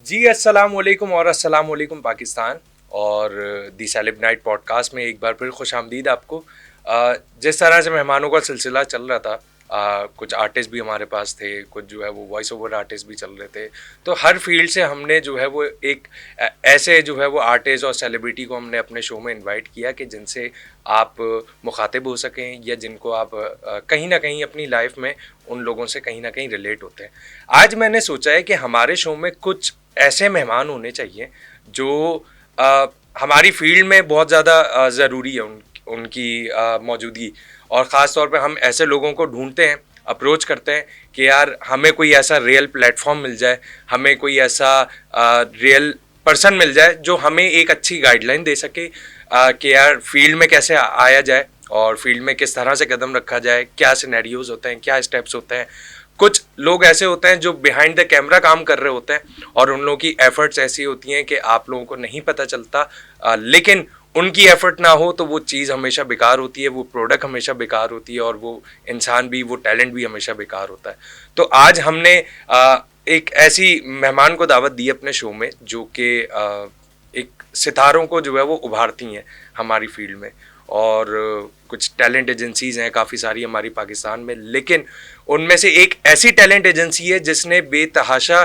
जी अस्सलाम वालेकुम और अस्सलाम वालेकुम पाकिस्तान। और दी सेलेब नाइट पॉडकास्ट में एक बार फिर खुश आमदीद आपको। जिस तरह से मेहमानों का सिलसिला चल रहा था, कुछ आर्टिस्ट भी हमारे पास थे, कुछ जो है वो वॉइस ओवर आर्टिस्ट भी चल रहे थे। तो हर फील्ड से हमने जो है वो एक ऐसे जो है वो आर्टिस्ट और सेलिब्रिटी को हमने अपने शो में इनवाइट किया कि जिनसे आप मुखातिब हो सकें या जिनको आप कहीं ना कहीं अपनी लाइफ में उन लोगों से कहीं ना कहीं रिलेट होते हैं। आज मैंने सोचा है कि हमारे शो में कुछ ऐसे मेहमान होने चाहिए जो हमारी फील्ड में बहुत ज़्यादा ज़रूरी है उनकी मौजूदगी। और ख़ास तौर पे हम ऐसे लोगों को ढूंढते हैं, अप्रोच करते हैं कि यार हमें कोई ऐसा रियल प्लेटफॉर्म मिल जाए, हमें कोई ऐसा रियल पर्सन मिल जाए जो हमें एक अच्छी गाइडलाइन दे सके कि यार फील्ड में कैसे आया जाए और फील्ड में किस तरह से कदम रखा जाए, क्या सिनेरियोज होते हैं, क्या स्टेप्स होते हैं। कुछ लोग ऐसे होते हैं जो बिहाइंड द कैमरा काम कर रहे होते हैं और उन लोगों की एफर्ट्स ऐसी होती हैं कि आप लोगों को नहीं पता चलता, लेकिन उनकी एफर्ट ना हो तो वो चीज़ हमेशा बेकार होती है, वो प्रोडक्ट हमेशा बेकार होती है और वो इंसान भी, वो टैलेंट भी हमेशा बेकार होता है। तो आज हमने एक ऐसी मेहमान को दावत दी अपने शो में जो कि एक सितारों को जो है वो उभारती हैं हमारी फील्ड में। और कुछ टैलेंट एजेंसीज़ हैं काफ़ी सारी हमारी पाकिस्तान में, लेकिन उनमें से एक ऐसी टैलेंट एजेंसी है जिसने बेतहाशा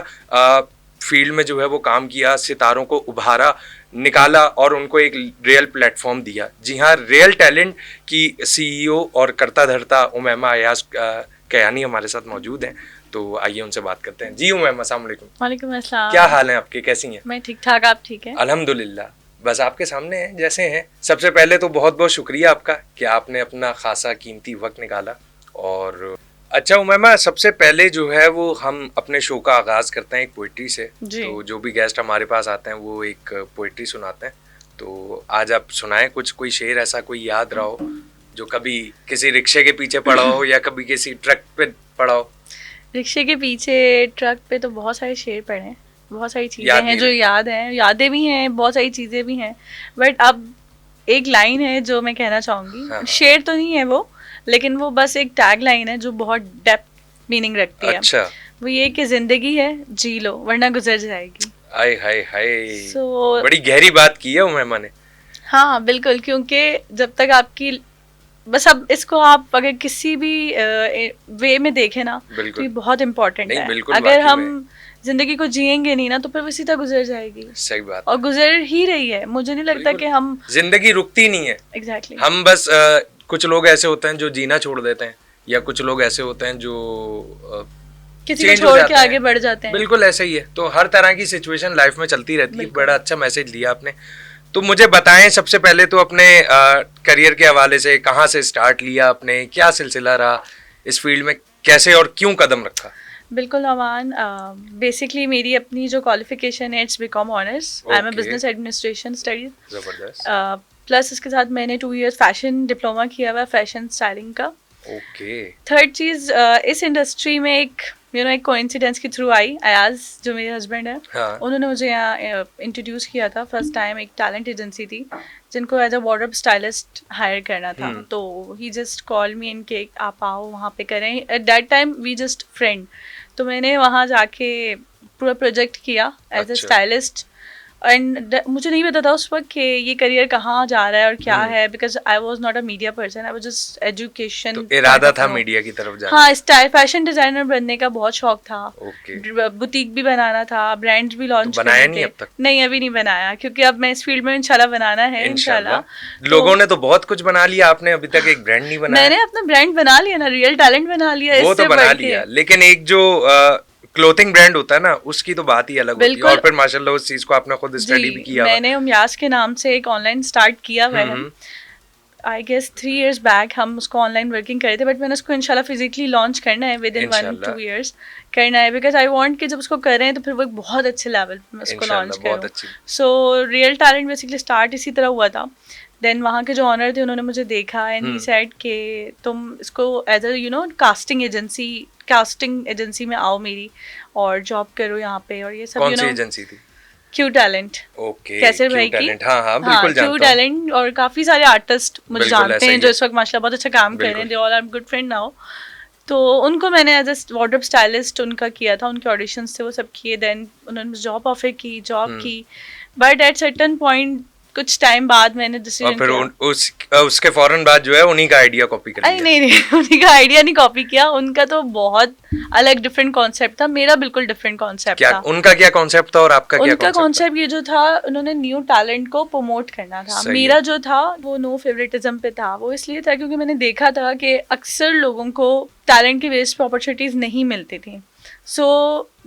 फील्ड में जो है वो काम किया, सितारों को उभारा, निकाला और उनको एक रियल प्लेटफॉर्म दिया। जी हाँ, रियल टैलेंट की सीईओ और करता धरता उमैमा अयाज कयानी हमारे साथ मौजूद हैं। तो आइए उनसे बात करते हैं। जी उमैमा, अस्सलाम वालेकुम। वालेकुम अस्सलाम। क्या हाल है आपके, कैसी हैं? मैं ठीक ठाक, आप ठीक है? अल्हम्दुलिल्लाह, बस आपके सामने हैं जैसे हैं। सबसे पहले तो बहुत बहुत शुक्रिया आपका कि आपने अपना खासा कीमती वक्त निकाला। और अच्छा उमैमा, सबसे पहले जो है वो हम अपने शो का आगाज़ करते हैं एक पोइट्री से। तो जो भी गेस्ट हमारे पास आते हैं वो एक पोइट्री सुनाते हैं। तो आज आप सुनाएं कुछ, कोई शेर ऐसा कोई याद रहा हो जो कभी किसी रिक्शे के पीछे पड़ा हो या कभी किसी ट्रक पे पड़ा हो। रिक्शे के पीछे, ट्रक पे तो बहुत सारे शेर पड़े हैं, बहुत सारी चीज़ें हैं जो याद हैं, यादें भी हैं, बहुत सारी चीज़ें भी हैं। बट अब एक लाइन है जो मैं कहना चाहूँगी। हाँ। शेर तो नहीं है वो, लेकिन वो बस एक टैग लाइन है जो बहुत डेप्थ मीनिंग रखती है। अच्छा। वो ये कि जिंदगी है, जी लो वरना गुजर जाएगी। हाय हाय हाय, बड़ी गहरी बात की है उमैमा ने। हाँ बिल्कुल, क्योंकि जब तक आपकी बस, अब इसको आप अगर किसी भी वे में देखें ना तो ये बहुत इम्पोर्टेंट है। अगर हम जिंदगी को जिएंगे नहीं ना तो फिर वो सीधा गुजर जाएगी। सही बात। और गुजर ही रही है, मुझे नहीं लगता कि हम, जिंदगी रुकती नहीं है। एग्जैक्टली हम बस कुछ लोग ऐसे होते हैं जो जीना छोड़ देते हैं, या कुछ लोग ऐसे होते हैं जो किसी को छोड़ के आगे बढ़ जाते हैं। बिल्कुल ऐसे ही है। तो हर तरह की सिचुएशन लाइफ में चलती रहती है। बड़ा अच्छा मैसेज दिया आपने। तो मुझे बताएं सबसे पहले तो अपने करियर के हवाले से, कहाँ से स्टार्ट लिया आपने, क्या सिलसिला रहा इस फील्ड में, कैसे और क्यों कदम रखा? बिल्कुल अमान, बेसिकली मेरी अपनी जो क्वालिफिकेशन है it's BCom honours. I am a business administration studies. जबरदस्त। प्लस इसके साथ मैंने 2 इयर्स फैशन डिप्लोमा किया हुआ है, फैशन स्टाइलिंग का। ओके। थर्ड चीज़, इस इंडस्ट्री में एक एक कोइंसिडेंस के थ्रू आई। अयाज जो मेरे हस्बैंड है, हाँ। उन्होंने मुझे यहाँ इंट्रोड्यूस किया था फर्स्ट टाइम। एक टैलेंट एजेंसी थी जिनको as a wardrobe stylist hire करना था। तो he just call me and के आप आओ वहाँ पे करें। At that time we just friend. तो मैंने वहाँ जाके पूरा प्रोजेक्ट किया एज अ स्टाइलिस्ट। एंड मुझे नहीं पता था उस वक्त कि ये करियर कहाँ जा रहा है और क्या है, because I was not a media person, I was just education. तो इरादा था मीडिया की तरफ जाने? हाँ, स्टाइल फैशन डिजाइनर बनने का बहुत शौक था। बुटीक भी बनाना था, ब्रांड्स भी लॉन्च बनाया नहीं अब तक? नहीं, अभी नहीं बनाया, क्योंकि अब मैं इस फील्ड में इंशाल्लाह बनाना है। इंशाल्लाह। लोगों ने तो बहुत कुछ बना लिया, आपने अभी तक एक ब्रांड नहीं बनाया। मैंने अपना ब्रांड बना लिया ना, रियल टैलेंट बना लिया। वो तो बना लिया, लेकिन एक जो क्लोथिंग ब्रांड होता है ना, उसकी तो बात ही अलग होती है। और फिर माशाल्लाह उस चीज को आपने खुद स्टडी भी किया। मैंने उमयास के नाम से एक ऑनलाइन स्टार्ट किया हुआ है। आई गेस 3 years बैक हम उसको ऑनलाइन वर्किंग करे थे, बट मैंने उसको इंशाल्लाह फिजिकली लॉन्च करना है विद इन 1-2 years करना है, बिकॉज आई वांट कि जब उसको करें तो फिर वो एक बहुत अच्छे लेवल पे मैं उसको लॉन्च करूँ। So real talent basically start इसी तरह हुआ था। देन वहाँ के जो ऑनर थे उन्होंने मुझे देखा एंड ही सेड कि तुम इसको एज अ कास्टिंग एजेंसी में आओ मेरी और जॉब करो यहाँ पे। और ये सब कौन सी एजेंसी थी? Q talent. ओके, कैसे भाई की? हाँ, बिल्कुल जानता हूं। क्यू टैलेंट, और काफी सारे आर्टिस्ट मुझे जानते हैं जो इस वक्त माशाल्लाह बहुत अच्छा काम कर रहे हैं। They all are good friend now. तो उनको मैंने एज ए वार्डरोब स्टाइलिस्ट उनका किया था, उनके ऑडिशंस थे वो सब किए, देन उन्होंने मुझे जॉब ऑफर की, जॉब की, बट एट सर्टेन पॉइंट कुछ टाइम बाद मैंने और डिसीजन फिर किया। उसके फौरन बाद जो है उन्हीं का आइडिया कॉपी कर लिया। नहीं उन्हीं का आइडिया नहीं कॉपी किया, उनका तो बहुत अलग डिफरेंट कॉन्सेप्ट था, मेरा बिल्कुल डिफरेंट कॉन्सेप्ट था। उनका क्या कॉन्सेप्ट था और आपका क्या उनका कॉन्सेप्ट ये जो था, उन्होंने न्यू टैलेंट को प्रमोट करना था। मेरा जो था वो नो फेवरेटिज्म पे था। वो इसलिए था क्योंकि मैंने देखा था कि अक्सर लोगों को टैलेंट की बेस पे अपॉर्चुनिटीज नहीं मिलती थी। सो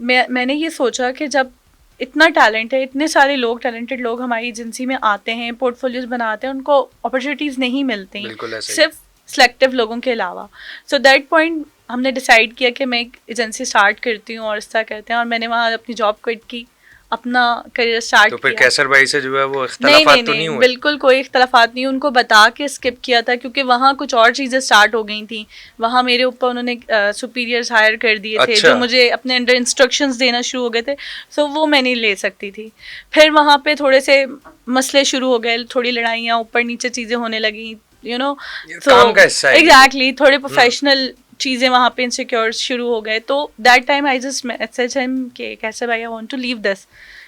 मैंने ये सोचा कि जब इतना टैलेंट है, इतने सारे लोग, टैलेंटेड लोग हमारी एजेंसी में आते हैं, पोर्टफोलियोज बनाते हैं, उनको अपॉर्चुनिटीज नहीं मिलती सिर्फ सिलेक्टिव लोगों के अलावा। सो दैट पॉइंट हमने डिसाइड किया कि मैं एक एजेंसी स्टार्ट करती हूँ और इस तरह करते हैं, और मैंने वहाँ अपनी जॉब क्विट की, अपना करियर स्टार्ट किया। तो फिर कैसर भाई से जो है वो इख्तलाफात तो नहीं हुए? बिल्कुल कोई इख्तलाफात नहीं, उनको बता के स्किप किया था क्योंकि वहाँ कुछ और चीज़ें स्टार्ट हो गई थी। वहाँ मेरे ऊपर उन्होंने सुपीरियर्स हायर कर दिए थे जो मुझे अपने अंडर इंस्ट्रक्शंस देना शुरू हो गए थे, सो वो मैं नहीं ले सकती थी। फिर वहाँ पे थोड़े से मसले शुरू हो गए, थोड़ी लड़ाइयाँ ऊपर नीचे चीज़ें होने लगी, यू नो, एग्जैक्टली थोड़े प्रोफेशनल चीज़ें वहाँ पे इनसिक्योर शुरू हो गए। तो that time I just message him कि कैसे भाई I want to leave this,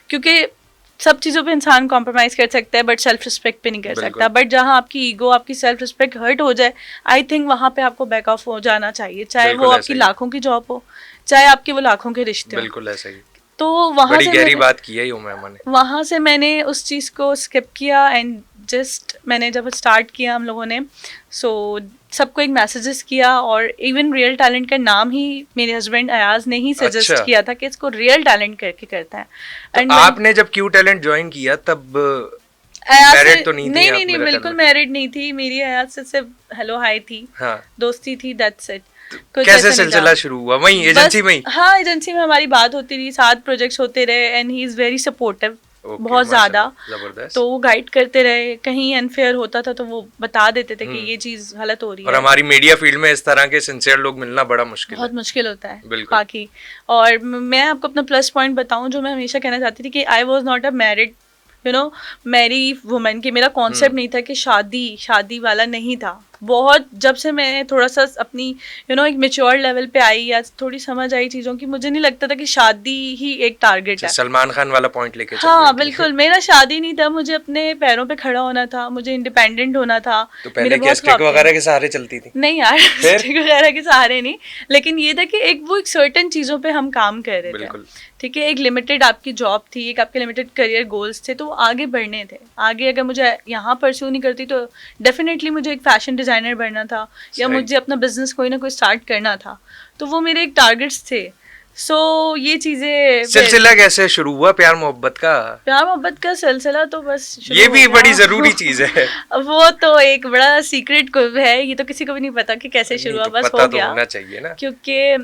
क्योंकि सब चीज़ों पे इंसान कॉम्प्रोमाइज़ कर सकता है बट सेल्फ रिस्पेक्ट पे नहीं कर सकता। बट जहाँ आपकी ईगो, आपकी सेल्फ रिस्पेक्ट हर्ट हो जाए, आई थिंक वहाँ पे आपको बैक ऑफ हो जाना चाहिए, चाहे वो आपकी लाखों की जॉब हो, चाहे आपके वो लाखों के रिश्ते हो। बिल्कुल ऐसा ही। तो वहाँ से गहरी बात की है मैंने, वहाँ से मैंने उस चीज़ को स्किप किया एंड जस्ट मैंने जब स्टार्ट किया हम लोगों ने, सो सबको एक मैसेजेस किया, और इवन रियल टैलेंट का नाम ही मेरे हस्बैंड अयाज ने ही सजेस्ट किया था कि इसको रियल टैलेंट करके करता है। तो आपने जब क्यू टैलेंट ज्वाइन किया तब मैरिड तो नहीं थी? नहीं बिल्कुल मैरिड नहीं थी, मेरी अयाज से सिर्फ हेलो हाय थी, दोस्ती थी, दैट्स इट। कैसे सिलसिला शुरू हुआ? वहीं एजेंसी में? हाँ, एजेंसी में हमारी बात होती रही, 7 प्रोजेक्ट्स होते रहे and he is very supportive, बहुत ज्यादा। तो वो गाइड करते रहे, कहीं अनफेयर होता था तो वो बता देते थे कि ये चीज गलत हो रही है। और हमारी मीडिया फील्ड में इस तरह के सिंसियर लोग मिलना बड़ा मुश्किल, बहुत मुश्किल होता है बाकी। और मैं आपको अपना प्लस पॉइंट बताऊं जो मैं हमेशा कहना चाहती थी कि I was not a married marry women, की मेरा कॉन्सेप्ट नहीं था कि शादी वाला नहीं था। बहुत जब से मैं थोड़ा सा अपनी एक मेच्योर लेवल पे आई या थोड़ी समझ आई चीज़ों की, मुझे नहीं लगता था कि शादी ही एक टारगेट है। सलमान खान वाला पॉइंट लेके चल हाँ बिल्कुल, मेरा शादी नहीं था, मुझे अपने पैरों पे खड़ा होना था, मुझे इंडिपेंडेंट होना था। तो पहले क्या स्टिक वगैरह के सहारे चलती थी? नहीं यार, स्टिक वगैरह के सहारे नहीं, लेकिन ये था कि एक सर्टेन चीज़ों पे हम काम कर रहे थे, ठीक है। एक लिमिटेड आपकी जॉब थी, एक आपके लिमिटेड करियर गोल्स थे, तो आगे बढ़ने थे। आगे अगर मुझे यहाँ परस्यू नहीं करती तो डेफिनेटली मुझे एक फैशन डिज़ाइनर बनना था या मुझे अपना बिजनेस कोई ना कोई स्टार्ट करना था, तो वो मेरे एक टारगेट्स थे। सो ये चीजें। सिलसिला कैसे शुरू हुआ प्यार मोहब्बत का? प्यार मोहब्बत का सिलसिला तो बस ये भी बड़ी जरूरी चीज है। वो तो एक बड़ा सीक्रेट है, ये तो किसी को भी नहीं पता कि कैसे शुरू हुआ, बस पता हो गया। तो होना चाहिए ना, क्योंकि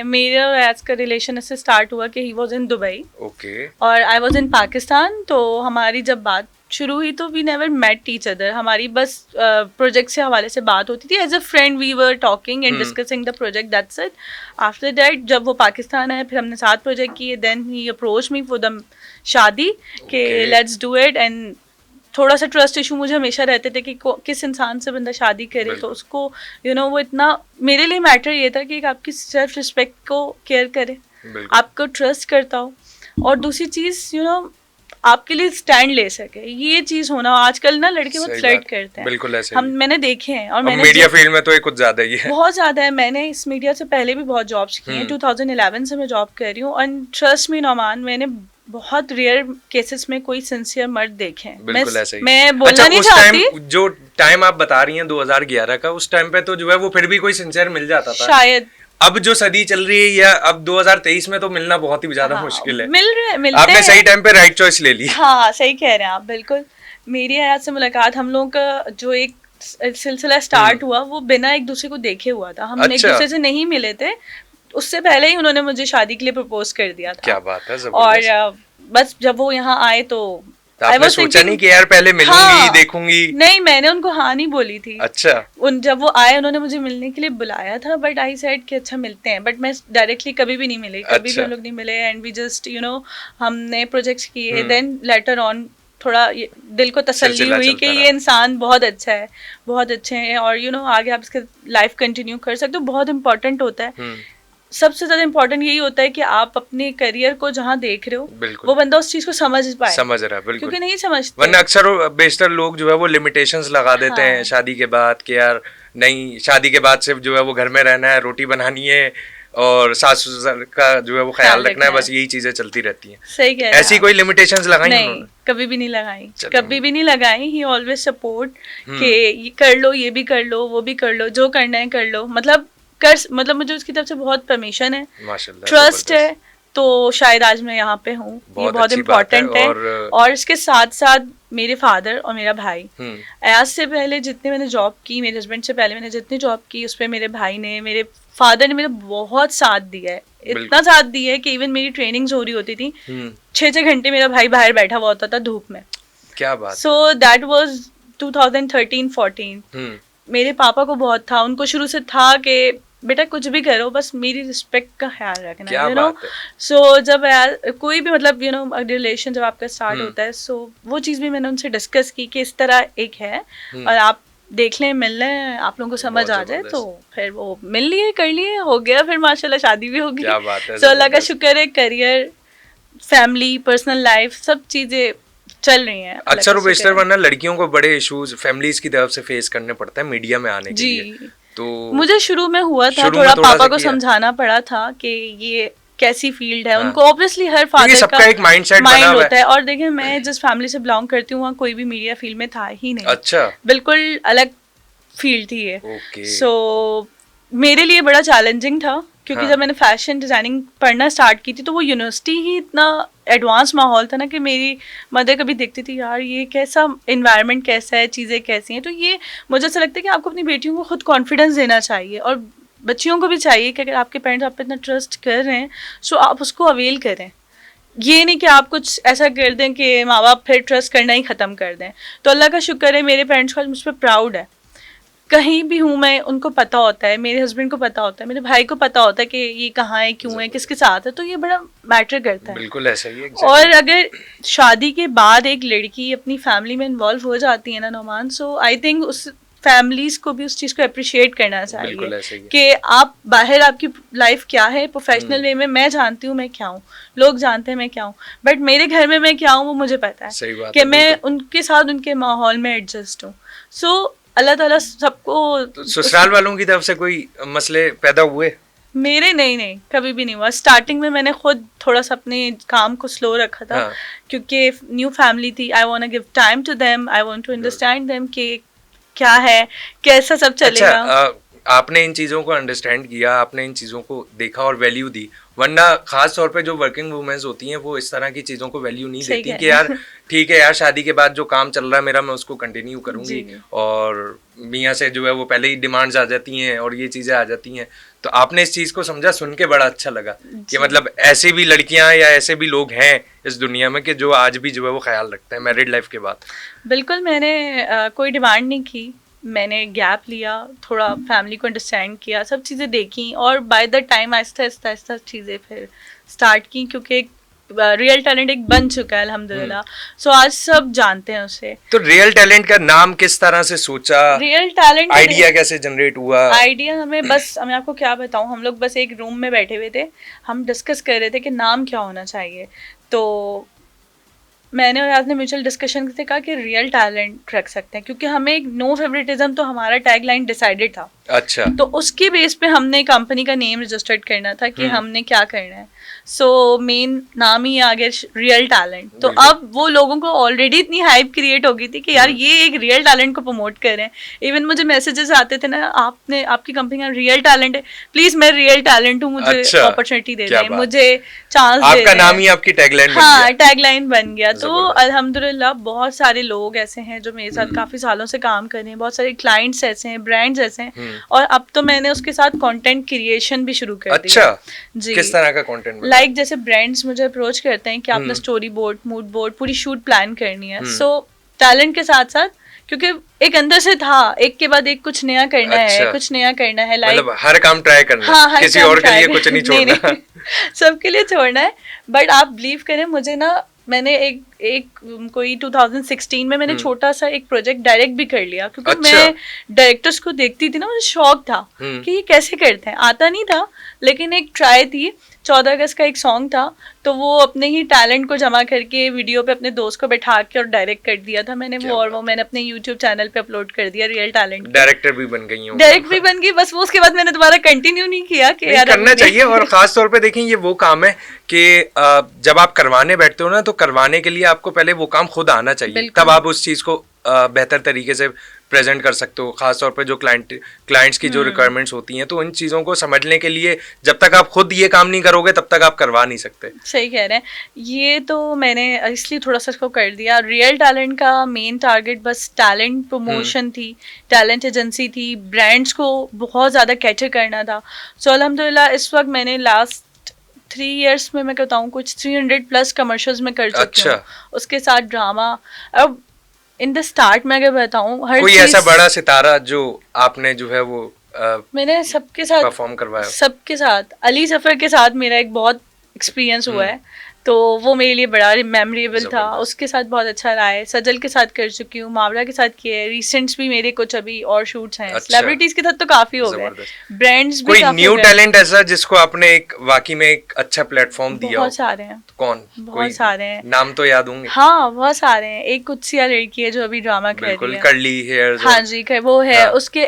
मेरा आज का रिलेशन ऐसे स्टार्ट हुआ कि he was in Dubai, okay, और आई वाज इन पाकिस्तान। तो हमारी जब बात शुरू हुई तो we never met each other, हमारी बस प्रोजेक्ट से हवाले से बात होती थी, as a friend we were talking and discussing the project, that's it. After that जब वो पाकिस्तान आए, फिर हमने 7 प्रोजेक्ट किए, then he approach me for the shaadi कि लेट्स डू इट। एंड थोड़ा सा ट्रस्ट इशू मुझे हमेशा रहते थे कि किस इंसान से बंदा शादी करे, तो उसको वो इतना मेरे लिए मैटर ये था कि आपकी सेल्फ रिस्पेक्ट को केयर करे, आपको ट्रस्ट करता हो, और दूसरी चीज़ आपके लिए स्टैंड ले सके। ये चीज होना, आजकल ना लड़के बहुत फ्लर्ट करते हैं, बिल्कुल ऐसे मैंने देखे हैं, और मैंने मीडिया फील्ड में तो ये कुछ ज्यादा ही है, बहुत ज्यादा है। मैंने इस मीडिया से पहले भी बहुत जॉब्स की हैं, 2011 से मैं जॉब कर रही हूँ, एंड ट्रस्ट मी नोमान, मैंने बहुत रेयर केसेस में कोई सिंसियर मर्द देखे हैं। मैं बोलना नहीं चाहती, जो टाइम आप बता रही हैं 2011 का, उस टाइम पे तो जो है वो फिर भी कोई सिंसियर मिल जाता था शायद। अब जो सदी चल रही है या अब 2023 में तो मिलना बहुत ही ज्यादा मुश्किल है। मिलते आपने सही टाइम पे राइट चॉइस ले ली। हाँ सही कह रहे हैं आप, बिल्कुल। मेरी हयात से मुलाकात, हम लोगों का जो एक सिलसिला स्टार्ट हुआ वो बिना एक दूसरे को देखे हुआ था, हम एक दूसरे से नहीं मिले थे, उससे पहले ही उन्होंने मुझे शादी के लिए प्रपोज कर दिया था। क्या बात है, और बस जब वो यहाँ आए तो आपने सोचा नहीं कि यार पहले मिलूंगी, देखूंगी? नहीं, मैंने उनको हाँ नहीं बोली थी। अच्छा। जब वो आए, उन्होंने मुझे मिलने के लिए बुलाया था, बट आई सेड कि अच्छा मिलते हैं, बट मैं डायरेक्टली कभी भी नहीं मिली, कभी भी हम लोग नहीं मिले, एंड वी जस्ट हमने प्रोजेक्ट्स किए, देन लेटर ऑन थोड़ा दिल को तसल्ली सिलसिला हुई चलता कि रहा। ये इंसान बहुत अच्छा है, बहुत अच्छे हैं, और आगे आप इसके लाइफ कंटिन्यू कर सकते हो, बहुत इंपॉर्टेंट होता है। सबसे ज्यादा इंपॉर्टेंट यही होता है कि आप अपने करियर को जहाँ देख रहे हो बिल्कुल। वो बंदा उस चीज को समझ पाए, समझ रहा है, बिल्कुल। क्योंकि नहीं समझते। वरना अक्सर बेशतर लोग जो है वो लिमिटेशंस लगा देते हैं शादी के बाद कि यार नहीं, शादी के बाद सिर्फ जो है वो घर में रहना है, रोटी बनानी है और सास ससुर का जो है वो ख्याल रखना है, बस यही चीजें चलती रहती हैं। सही कह रहे हैं ऐसी आप। कोई लिमिटेशंस लगाई नहीं, उन्होंने? कभी भी नहीं लगाई, चलो। कभी भी नहीं लगाई। ही ऑलवेज सपोर्ट कि ये कर लो, ये भी कर लो, वो भी कर लो, जो करना है कर लो, मतलब मुझे उसकी तरफ से बहुत परमिशन है, माशाल्लाह, ट्रस्ट है, तो शायद आज मैं यहाँ पे हूँ, ये बहुत इम्पोर्टेंट है। और इसके साथ साथ मेरे फादर और मेरा भाई, आज से पहले जितने मैंने जॉब की, मेरे हस्बैंड से पहले मैंने जितनी जॉब की, उसपे मेरे भाई ने, मेरे फादर ने मेरा बहुत साथ दिया है, इतना साथ दिया है कि इवन मेरी ट्रेनिंग्स हो रही होती थी, 6-6 घंटे मेरा भाई बाहर बैठा हुआ होता था धूप में। क्या बात। So that was 2013-14। मेरे पापा को बहुत था, उनको शुरू से था कि बेटा कुछ भी करो, बस मेरी रिस्पेक्ट का ख्याल रखना, यू नो। सो जब कोई भी मतलब रिलेशन जब आपका स्टार्ट होता है, सो वो चीज़ भी मैंने उनसे डिस्कस की कि इस तरह एक है, और आप देख लें, मिल लें, आप लोगों को समझ आ जाए, तो फिर वो मिल लिए, कर लिए, हो गया, फिर माशाल्लाह शादी भी हो गई। सो अल्लाह का शुक्र है, करियर, फैमिली, पर्सनल लाइफ, सब चीज़ें चल रही हैं। अक्सर बेशतर वरना लड़कियों को बड़े इश्यूज फैमिलीज की तरफ से फेस करने पड़ता है मीडिया में आने के लिए। तो मुझे शुरू में हुआ था, थोड़ा पापा को समझाना पड़ा था कि ये कैसी फील्ड है। उनको ऑब्वियसली हर फादर का एक माइंड होता है, और देखिए मैं जिस फैमिली से बिलोंग करती हूँ वहाँ कोई भी मीडिया फील्ड में था ही नहीं। अच्छा, बिल्कुल अलग फील्ड थी ये। सो मेरे लिए बड़ा चैलेंजिंग था, क्योंकि जब मैंने फैशन डिजाइनिंग पढ़ना स्टार्ट की थी, तो वो यूनिवर्सिटी ही इतना एडवांस माहौल था ना कि मेरी मदर कभी देखती थी, यार ये कैसा इन्वायरमेंट, कैसा है, चीज़ें कैसी हैं। तो ये मुझे ऐसा लगता है कि आपको अपनी बेटियों को खुद कॉन्फिडेंस देना चाहिए, और बच्चियों को भी चाहिए कि अगर आपके पेरेंट्स आप पे इतना ट्रस्ट कर रहे हैं, सो आप उसको अवेल करें। ये नहीं कि आप कुछ ऐसा कर दें कि माँ बाप फिर ट्रस्ट करना ही ख़त्म कर दें। तो अल्लाह का शुक्र है, मेरे पेरेंट्स का मुझ पर प्राउड है। कहीं भी हूँ मैं, उनको पता होता है, मेरे हस्बैंड को पता होता है, मेरे भाई को पता होता है कि ये कहाँ है, क्यों है, किसके साथ है, तो ये बड़ा मैटर करता है। बिल्कुल ऐसा ही है। और अगर शादी के बाद एक लड़की अपनी फैमिली में इन्वॉल्व हो जाती है ना नोमान, सो आई थिंक उस फैमिलीज को भी उस चीज़ को अप्रिशिएट करना चाहिए कि आप बाहर, आपकी लाइफ क्या है प्रोफेशनल वे में, मैं जानती हूँ मैं क्या हूँ, लोग जानते हैं मैं क्या हूँ, बट मेरे घर में मैं क्या हूँ वो मुझे पता है कि मैं उनके साथ, उनके माहौल में एडजस्ट हूँ। सो अल्लाह ताला सबको। तो ससुराल वालों की तरफ से कोई मसले पैदा हुए? मेरे नहीं, कभी भी नहीं हुआ। स्टार्टिंग में मैंने खुद थोड़ा सा अपने काम को स्लो रखा था, क्योंकि न्यू फैमिली थी। I want to give time to them, I want to understand them कि क्या है, कैसा सब चलेगा। आपने इन चीज़ों को अंडरस्टैंड किया, आपने इन चीज़ों को देखा और वैल्यू दी, वरना खास तौर पे जो वर्किंग वुमेन्स होती हैं वो इस तरह की चीज़ों को वैल्यू नहीं देती कि यार ठीक है यार, शादी के बाद जो काम चल रहा है मेरा, मैं उसको कंटिन्यू करूँगी, और मियाँ से जो है वो पहले ही डिमांड्स आ जाती हैं और ये चीज़ें आ जाती हैं। तो आपने इस चीज़ को समझा, सुन के बड़ा अच्छा लगा कि मतलब ऐसे भी लड़कियां या ऐसे भी लोग हैं इस दुनिया में कि जो आज भी जो है वो ख्याल रखते हैं मैरिड लाइफ के बाद। बिल्कुल, मैंने कोई डिमांड नहीं की, मैंने गैप लिया, थोड़ा फैमिली को अंडरस्टैंड किया, सब चीज़ें देखी, और by the time Aahista Aahista चीज़ें फिर स्टार्ट की, क्योंकि रियल टैलेंट एक बन चुका है अल्हम्दुलिल्लाह। सो आज सब जानते हैं उसे। तो रियल टैलेंट का नाम किस तरह से सोचा? रियल टैलेंट आइडिया कैसे जनरेट हुआ? आइडिया मैं आपको क्या बताऊं, हम लोग बस एक रूम में बैठे हुए थे, हम डिस्कस कर रहे थे कि नाम क्या होना चाहिए। तो मैंने और आपने म्यूचुअल डिस्कशन से कहा कि रियल टैलेंट रख सकते हैं, क्योंकि हमें एक नो फेवरेटिज्म, तो हमारा टैग लाइन डिसाइडेड था। अच्छा। तो उसके बेस पे हमने कंपनी का नेम रजिस्टर्ड करना था कि हमने क्या करना है। सो मेन नाम ही आ गया रियल टैलेंट। तो अब वो लोगों को ऑलरेडी इतनी हाइप क्रिएट हो गई थी कि यार ये एक रियल टैलेंट को प्रमोट कर रहे हैं। इवन मुझे मैसेजेस आते थे ना, आपकी कंपनी का रियल टैलेंट है, प्लीज मैं रियल टैलेंट हूँ, मुझे अपॉर्चुनिटी दे दें, मुझे चांस दे दें। आपका नाम ही आपकी टैगलाइन बन गया। हाँ, टैगलाइन बन गया। तो अल्हम्दुलिल्लाह बहुत सारे लोग ऐसे हैं जो मेरे साथ काफी सालों से काम कर रहे हैं, बहुत सारे क्लाइंट्स ऐसे हैं, ब्रांड्स ऐसे हैं, और अब तो मैंने उसके साथ कंटेंट क्रिएशन भी शुरू कर दिया। जी, किस तरह का कंटेंट? लाइक जैसे ब्रांड्स मुझे अप्रोच करते हैं कि आपने स्टोरी बोर्ड, मूड बोर्ड, पूरी शूट प्लान करनी है। सो टैलेंट के साथ साथ, क्योंकि एक अंदर से था, एक के बाद एक कुछ नया करना है, कुछ नया करना है, लाइक मतलब हर काम ट्राई करना है। किसी और के लिए कुछ नहीं छोड़ना। सबके लिए छोड़ना है। बट आप बिलीव करें, मुझे ना मैंने एक कोई 2016 में मैंने छोटा सा एक प्रोजेक्ट डायरेक्ट भी कर लिया, क्योंकि मैं डायरेक्टर्स को देखती थी ना, मुझे शौक था कि ये कैसे करते हैं, आता नहीं था, लेकिन एक ट्राई थी। 14 अगस्त का एक सॉन्ग था, तो वो अपने ही टैलेंट को जमा करके वीडियो पे अपने दोस्त को बैठा के और डायरेक्ट कर दिया था मैंने वो, और वो मैंने अपने यूट्यूब चैनल पे अपलोड कर दिया, रियल टैलेंट। डायरेक्टर भी बन गई हूँ, डायरेक्ट भी बन गई, बस वो उसके बाद मैंने दोबारा कंटिन्यू नहीं किया कि यार करना चाहिए। और खास तौर पे देखें, ये वो काम है कि जब आप करवाने बैठते हो ना, तो करवाने के लिए आपको पहले वो काम खुद आना चाहिए, तब आप उस चीज को बेहतर तरीके से प्रेजेंट कर सकते हो। खास तौर पे जो क्लाइंट्स की जो रिक्वायरमेंट्स होती हैं, तो इन चीज़ों को समझने के लिए जब तक आप खुद ये काम नहीं करोगे तब तक आप करवा नहीं सकते। सही कह रहे हैं, ये तो मैंने इसलिए थोड़ा सा इसको कर दिया। रियल टैलेंट का मेन टारगेट बस टैलेंट प्रमोशन थी, टैलेंट एजेंसी थी, ब्रांड्स को बहुत ज़्यादा कैटर करना था। सो अल्हम्दुलिल्लाह इस वक्त मैंने लास्ट 3 years में मैं कहता हूँ कुछ 300+ कमर्शियल्स में कर चुकी हूँ। उसके साथ ड्रामा। अब इन द स्टार्ट मैं अगर बताऊँ, हर कोई ऐसा बड़ा सितारा जो आपने जो है वो मैंने सबके साथ परफॉर्म करवाया? सबके साथ, अली सफ़र के साथ मेरा एक बहुत एक्सपीरियंस हुआ है, तो वो मेरे लिए बड़ा मेमोरेबल था। उसके साथ बहुत अच्छा रहा है। सजल के साथ कर चुकी हूँ, मावरा के साथ किए हैं, रिसेंट्स भी मेरे कुछ अभी और शूट्स हैं। सेलिब्रिटीज के साथ तो काफी हो गए, ब्रांड्स भी। कोई न्यू टैलेंट ऐसा जिसको आपने एक वाकई में एक अच्छा प्लेटफॉर्म दिया? बहुत सारे हैं। कौन? बहुत सारे हैं, नाम तो याद होंगे। हाँ बहुत सारे हैं। एक कुत्सिया लड़की है जो अभी ड्रामा कर रही है, कर्ली हेयर। हाँ जी, वो है। उसके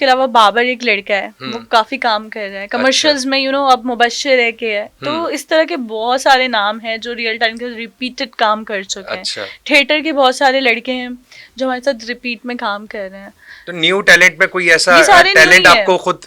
अलावा बाबर एक लड़का है, वो काफी काम कर रहा है कमर्शियल्स में, अब मुबश्शिर है के है। तो इस तरह के बहुत सारे नाम हैं जो रियल टाइम के रिपीटेड काम कर चुके हैं। थिएटर के बहुत सारे लड़के हैं जो हमारे साथ रिपीट में काम कर रहे हैं। तो न्यू टैलेंट में कोई ऐसा टैलेंट आपको खुद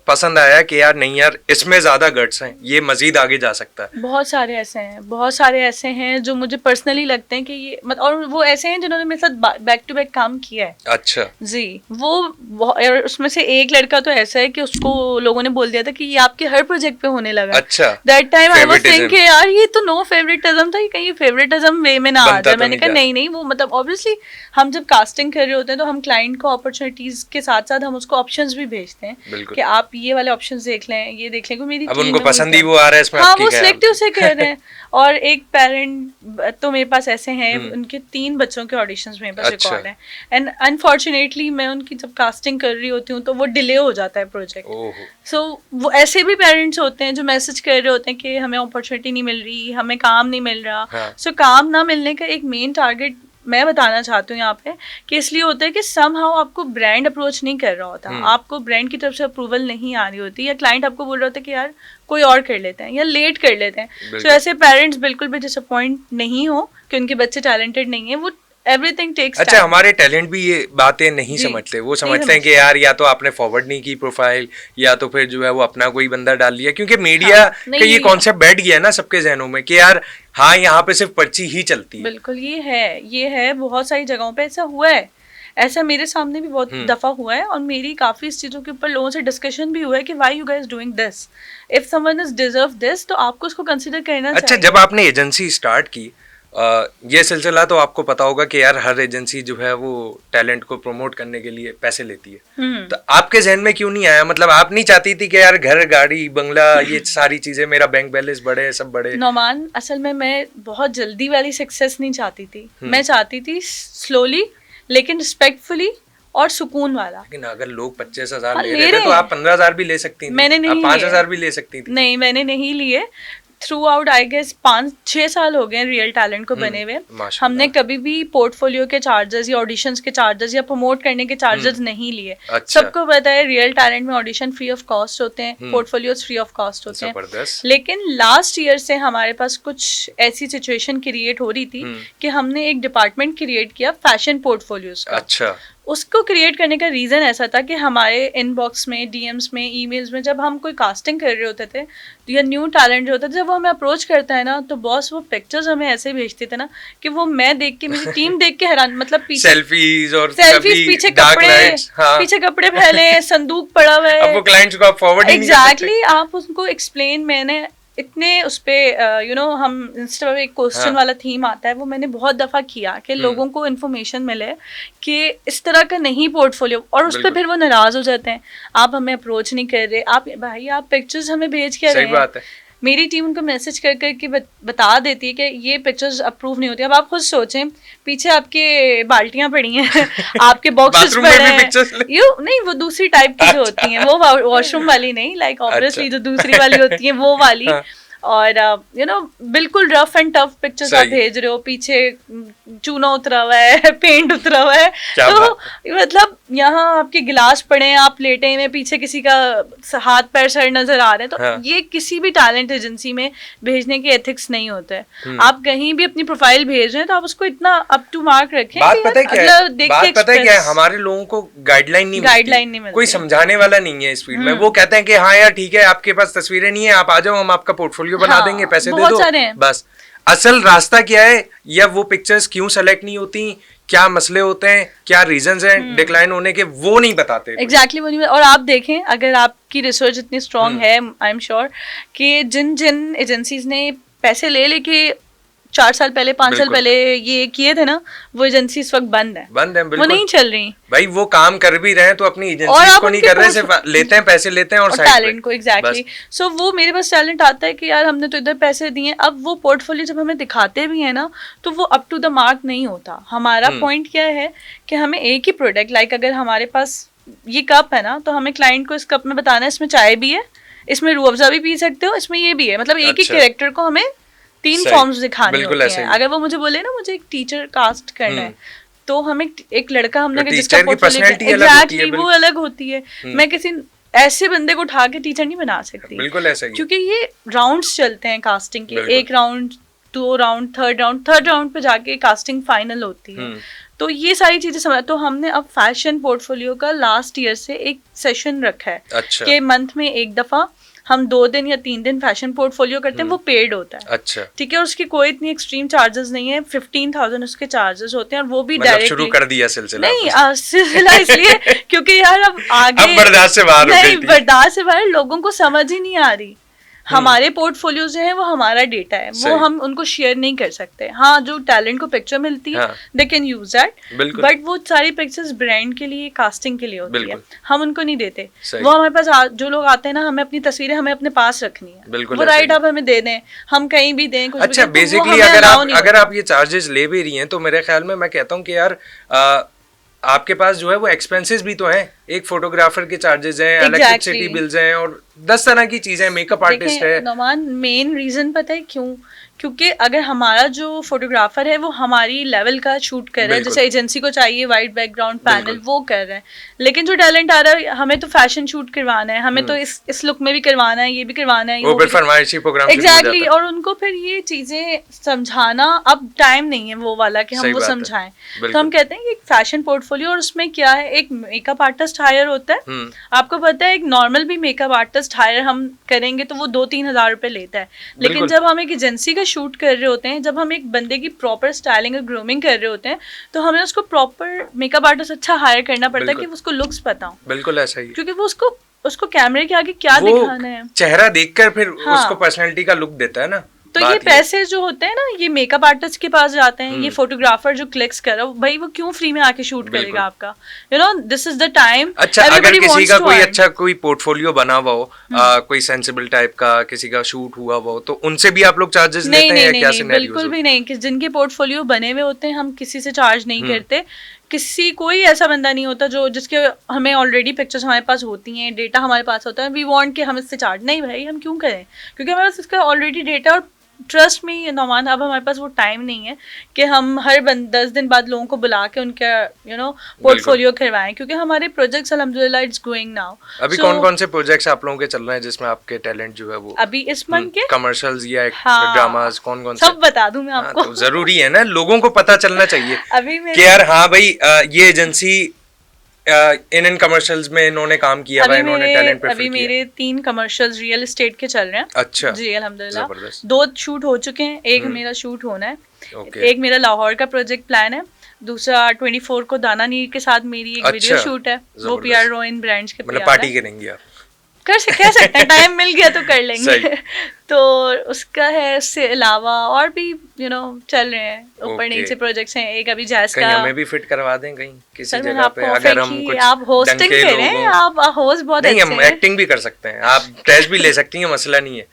पसंद आया कि यार नहीं यार इसमें ज्यादा गट्स हैं, ये मजीद आगे जा सकता है? बहुत सारे ऐसे हैं जो मुझे पर्सनली लगते हैं कि ये और वो ऐसे हैं जिन्होंने मेरे साथ बैक टू बैक काम किया है। अच्छा जी, वो उसमें से एक लड़का तो ऐसा है कि उसको लोगों ने बोल दिया था कि ये आपके हर प्रोजेक्ट पे होने लगा। अच्छा, that time I was thinking यार ये तो नो फेवरेटिज्म था, कहीं फेवरेटिज्म वे में ना आ जाए। मैंने कहा नहीं, वो मतलब ऑब्वियसली हम जब कास्टिंग कर रहे होते हैं तो हम क्लाइंट को अपॉर्चुनिटीज के साथ साथ हम उसको ऑप्शंस भी भेजते हैं कि आप ये वाले ऑप्शंस देख लें, ये देख लें। मेरी अब उनको पसंद ही वो आ रहा है इसमें, हाँ वो सिलेक्टिव से कह रहे हैं। और एक पेरेंट तो मेरे पास ऐसे हैं, उनके 3 बच्चों के ऑडिशंस मेरे पास रिकॉर्ड हैं, एंड अनफॉर्चुनेटली मैं उनकी जब कास्टिंग कर रही होती हूँ तो वो डिले हो जाता है प्रोजेक्ट। सो वो ऐसे भी पेरेंट्स होते हैं जो मैसेज कर रहे होते हैं कि हमें अपॉर्चुनिटी नहीं मिल रही, हमें काम नहीं मिल रहा। सो काम ना मिलने का एक मेन टारगेट मैं बताना चाहती हूँ यहाँ पे कि इसलिए होता है कि समहाउ आपको ब्रांड अप्रोच नहीं कर रहा होता, आपको ब्रांड की तरफ से अप्रूवल नहीं आ रही होती, या क्लाइंट आपको बोल रहा होता है कि यार कोई और कर लेते हैं या लेट कर लेते हैं। तो ऐसे पेरेंट्स बिल्कुल भी डिसअपॉइंट नहीं हो कि उनके बच्चे टैलेंटेड नहीं है, वो एवरीथिंग टेक्स। अच्छा, हमारे टैलेंट भी ये बातें नहीं समझते, वो समझते हैं कि यार या तो आपने फॉरवर्ड नहीं की प्रोफाइल, या तो फिर जो है वो अपना कोई बंदा डाल लिया, क्योंकि मीडिया का ये कॉन्सेप्ट बैठ गया है ना सबके जहनों में कि यार हाँ यहाँ पे सिर्फ पर्ची ही चलती है। बिल्कुल ये है बहुत सारी जगहों पे ऐसा हुआ है, ऐसा मेरे सामने भी बहुत दफा हुआ है, और मेरी काफी इस चीजों के ऊपर लोगों से डिस्कशन भी हुआ है कि why you guys doing this, if someone is deserve this तो आपको उसको कंसीडर करना चाहिए। अच्छा, जब आपने एजेंसी स्टार्ट की, ये सिलसिला तो आपको पता होगा कि यार हर एजेंसी जो है वो टैलेंट को प्रमोट करने के लिए पैसे लेती है, तो आपके जहन में क्यों नहीं आया? मतलब आप नहीं चाहती थी कि यार घर, गाड़ी, बंगला, ये सारी चीजें, मेरा बैंक बैलेंस बढ़े, सब बढ़े? नौमान, असल में मैं बहुत जल्दी वाली सक्सेस नहीं चाहती थी, मैं चाहती थी स्लोली लेकिन रिस्पेक्टफुली और सुकून वाला। लेकिन अगर लोग 25,000 ले रहे थे तो आप 15,000 भी ले सकती थी, मैंने नहीं, 5,000 भी ले सकती थी। नहीं, मैंने नहीं लिए। थ्रू आउट आई गेस 5-6 साल हो गए रियल टैलेंट को बने हुए, हमने कभी भी पोर्टफोलियो के चार्जेस या ऑडिशंस के चार्जेस या प्रमोट करने के चार्जेस नहीं लिए। अच्छा। सबको पता है रियल टैलेंट में ऑडिशन फ्री ऑफ कॉस्ट होते हैं, पोर्टफोलियोज फ्री ऑफ कॉस्ट होते हैं। लेकिन लास्ट ईयर से हमारे पास कुछ ऐसी सिचुएशन क्रिएट हो रही थी कि हमने एक डिपार्टमेंट क्रिएट किया फैशन पोर्टफोलियोज का। अच्छा। उसको क्रिएट करने का रीज़न ऐसा था कि हमारे इनबॉक्स में, डीएम्स में, ईमेल्स में जब हम कोई कास्टिंग कर रहे होते थे या न्यू टैलेंट जो होता था, जब वो हमें अप्रोच करता है ना, तो बॉस वो पिक्चर्स हमें ऐसे भेजते थे ना कि वो मैं देख के, मेरी टीम देख के हैरान, मतलब पीछे सेल्फीज पीछे कपड़े फैले, संदूक पड़ा हुआ है, अब वो क्लाइंट्स को आप फॉरवर्ड ही नहीं कर सकते। एग्जैक्टली, आप उनको एक्सप्लेन, मैंने इतने उस पे हम इंस्टा पे एक क्वेश्चन वाला थीम आता है, वो मैंने बहुत दफ़ा किया कि लोगों को इन्फॉर्मेशन मिले कि इस तरह का नहीं पोर्टफोलियो, और उस पर फिर वो नाराज़ हो जाते हैं, आप हमें अप्रोच नहीं कर रहे, आप भाई आप पिक्चर्स हमें भेज के रहे हैं। मेरी टीम उनको मैसेज कर करके बता देती है कि ये पिक्चर्स अप्रूव नहीं होती। अब आप खुद सोचें, पीछे आपके बाल्टियां पड़ी हैं आपके बॉक्सेस पड़े हैं, नहीं वो दूसरी टाइप की जो होती हैं, वो वॉशरूम वाली नहीं, लाइक ऑब्वियसली जो दूसरी वाली होती है वो वाली। और यू नो बिल्कुल रफ एंड टफ पिक्चर्स आप भेज रहे हो, पीछे चूना उतरा हुआ है, पेंट उतरा हुआ है, तो मतलब यहाँ आपके गिलास पड़े हैं, आप लेटे हैं, पीछे किसी का हाथ पैर सर नजर आ रहे हैं, तो ये किसी भी टैलेंट एजेंसी में भेजने के एथिक्स नहीं होते हैं। आप कहीं भी अपनी प्रोफाइल भेज रहे हैं तो आप उसको इतना अप टू मार्क रखें। बात पता है क्या है, हमारे लोगों को गाइडलाइन नहीं मिलती, कोई समझाने वाला नहीं है इस फील्ड में। वो कहते हैं कि हाँ यार ठीक है, आपके पास तस्वीरें नहीं है, आप आ जाओ, हम आपका पोर्टफोलियो बना देंगे, पैसे दे दो, बस। असल रास्ता क्या है, या वो पिक्चर्स क्यों सेलेक्ट नहीं होती, क्या मसले होते हैं, क्या रीजंस हैं डिक्लाइन होने के, वो नहीं बताते। एग्जैक्टली वो नहीं। और आप देखें, अगर आपकी रिसर्च इतनी स्ट्रांग है, आई एम श्योर कि जिन एजेंसीज ने पैसे ले लेके 4 साल पहले 5 साल पहले ये किए थे ना, वो एजेंसी इस वक्त बंद है, बिल्कुल। वो नहीं चल रही भाई। वो काम कर भी रहे हैं तो अपनी एजेंसी को नहीं कर रहे, सिर्फ लेते हैं, पैसे लेते हैं और टैलेंट को। एग्जैक्टली। सो वो मेरे पास टैलेंट आता है कि यार हमने तो इधर पैसे दिए, अब वो पोर्टफोलियो जब हमें दिखाते भी है ना, तो वो अप टू द मार्क नहीं होता। हमारा पॉइंट क्या है कि हमें एक ही प्रोडक्ट, लाइक अगर हमारे पास ये कप है ना, तो हमें क्लाइंट को इस कप में बताना है इसमें चाय भी है, इसमें रूह अफ़ज़ा भी पी सकते हो, इसमें ये भी है, मतलब एक ही कैरेक्टर को हमें 3 फॉर्म्स दिखाने होते हैं। अगर वो मुझे बोले ना मुझे एक टीचर कास्ट करना है, तो हमें एक लड़का हमने जिसका पोर्टफोलियो एग्जैक्टली वो अलग होती है, मैं किसी ऐसे बंदे को उठा के टीचर नहीं बना सकती, बिल्कुल ऐसा ही। क्योंकि ये राउंड्स चलते हैं कास्टिंग के, 1 राउंड 2 राउंड थर्ड राउंड पे जाके कास्टिंग फाइनल होती है। तो ये सारी चीजें समझ, तो हमने अब फैशन पोर्टफोलियो का लास्ट ईयर से एक सेशन रखा है। अच्छा। कि मंथ में एक दफा हम 2 दिन या 3 दिन फैशन पोर्टफोलियो करते हैं, वो पेड होता है। अच्छा। ठीक है, और उसकी कोई इतनी एक्सट्रीम चार्जेस नहीं है, 15,000 उसके चार्जेस होते हैं, और वो भी मतलब डायरेक्टली शुरू कर दिया सिलसिला। नहीं सिलसिला इसलिए क्योंकि यार अब आगे अब बर्दाश्त से बाहर नहीं, बर्दाश्त से बाहर, लोगों को समझ ही नहीं आ रही। हमारे पोर्टफोलियो जो है वो हमारा डेटा है, वो हम उनको शेयर नहीं कर सकते। हाँ, जो टैलेंट को पिक्चर मिलती है they can use that, but वो सारी पिक्चर्स ब्रांड के लिए, कास्टिंग के लिए होती है, हम उनको नहीं देते। वो हमारे पास जो लोग आते हैं ना, हमें अपनी तस्वीरें हमें अपने पास रखनी है, वो राइट आप हमें दे दें, हम कहीं भी दें कुछ। अच्छा, बेसिकली अगर आप ये चार्जेस ले भी रही हैं, तो मेरे ख्याल में मैं कहता हूँ कि यार आपके पास जो है वो एक्सपेंसेस भी तो हैं, एक फोटोग्राफर के चार्जेस हैं, इलेक्ट्रिसिटी बिल्स हैं, और 10 तरह की चीजें, मेकअप आर्टिस्ट है। नोमान, मेन रीजन पता है क्यों? क्योंकि अगर हमारा जो फोटोग्राफर है वो हमारी लेवल का शूट कर रहा है, जैसे एजेंसी को चाहिए वाइट बैकग्राउंड पैनल, वो कर रहे हैं, लेकिन जो टैलेंट आ रहा है हमें तो फैशन शूट करवाना है, हमें तो इस लुक में भी करवाना है, ये भी करवाना है, वो फिर फरमाइशी प्रोग्राम एग्जैक्टली। और उनको फिर ये चीजें समझाना अब टाइम नहीं है वो वाला कि हम वो समझाएं। तो हम कहते हैं कि एक फैशन पोर्टफोलियो, और उसमें क्या है, एक मेकअप आर्टिस्ट हायर होता है, आपको पता है एक नॉर्मल भी मेकअप आर्टिस्ट हायर हम करेंगे तो वो 2-3 हज़ार रुपए लेता है, लेकिन जब हम एक एजेंसी का शूट कर रहे होते हैं, जब हम एक बंदे की प्रॉपर स्टाइलिंग और ग्रूमिंग कर रहे होते हैं, तो हमें उसको प्रॉपर मेकअप आर्टिस्ट अच्छा हायर करना पड़ता है कि उसको लुक्स पता हो। बिल्कुल ऐसा ही, क्योंकि वो उसको कैमरे के आगे क्या दिखाना है, चेहरा देखकर फिर उसको पर्सनैलिटी का लुक देता है ना। तो ये पैसे जो होते हैं ना, ये मेकअप आर्टिस्ट के पास जाते हैं, ये फोटोग्राफर जो क्लिक्स कर रहा है, भाई वो क्यों फ्री में आके शूट करेगा आपका, you know, this is the time. अच्छा, अगर किसी का कोई अच्छा कोई पोर्टफोलियो बना हुआ हो, कोई सेंसिबल टाइप का किसी का शूट हुआ हो, तो उनसे भी आप लोग चार्जेस लेते हैं या क्या सिनेरियो? बिल्कुल भी नहीं, कि जिनके पोर्टफोलियो बने हुए होते हैं हम किसी से चार्ज नहीं करते। कोई ऐसा बंदा नहीं होता जिसके हमें ऑलरेडी पिक्चर्स हमारे पास होती हैं, डेटा हमारे पास होता है, वी वांट कि हम इससे चार्ज नहीं, भाई हम क्यों करें, क्योंकि हमारे पास इसका ऑलरेडी डेटा। और ट्रस्ट में नौमान, अब हमारे पास वो टाइम नहीं है कि हम हर 10 दिन बाद लोगों को बुला के उनका पोर्टफोलियो करवाएं, क्योंकि हमारे प्रोजेक्ट्स अल्हम्दुलिल्लाह इट्स गोइंग नाउ। अभी कौन-कौन से प्रोजेक्ट्स आप लोगों के चल रहे हैं जिसमें आपके टैलेंट जो है वो अभी इस मंथ के कमर्शियल्स या ड्रामास कौन-कौन से? सब बता दूं मैं आपको। तो जरूरी है ना, लोगों को पता चलना चाहिए अभी कि यार हाँ भाई ये एजेंसी इन कमर्शियल्स में इन्होंने काम किया है, इन्होंने टैलेंट पे अभी मेरे 3 कमर्शियल्स रियल एस्टेट के चल रहे हैं। अच्छा जी अल्हम्दुलिल्लाह, 2 शूट हो चुके हैं, एक मेरा शूट होना है, एक मेरा लाहौर का प्रोजेक्ट प्लान है, दूसरा 24 को दाना नीर के साथ मेरी एक वीडियो शूट है, वो PR रोइन ब्रांड्स के मतलब पार्टी करेंगे आप? कह सकते हैं, टाइम मिल गया तो कर लेंगे। तो उसका है, उससे अलावा और भी चल रहे हैं, ऊपर नीचे प्रोजेक्ट्स हैं। एक अभी जैस का, हमें भी फिट करवा दें कहीं किसी जगह पे, अगर हम कुछ आप होस्टिंग करें, आप होस्ट बहुत नहीं, हम एक्टिंग भी कर सकते हैं, आप टेस्ट भी ले सकती हैं, मसला नहीं है।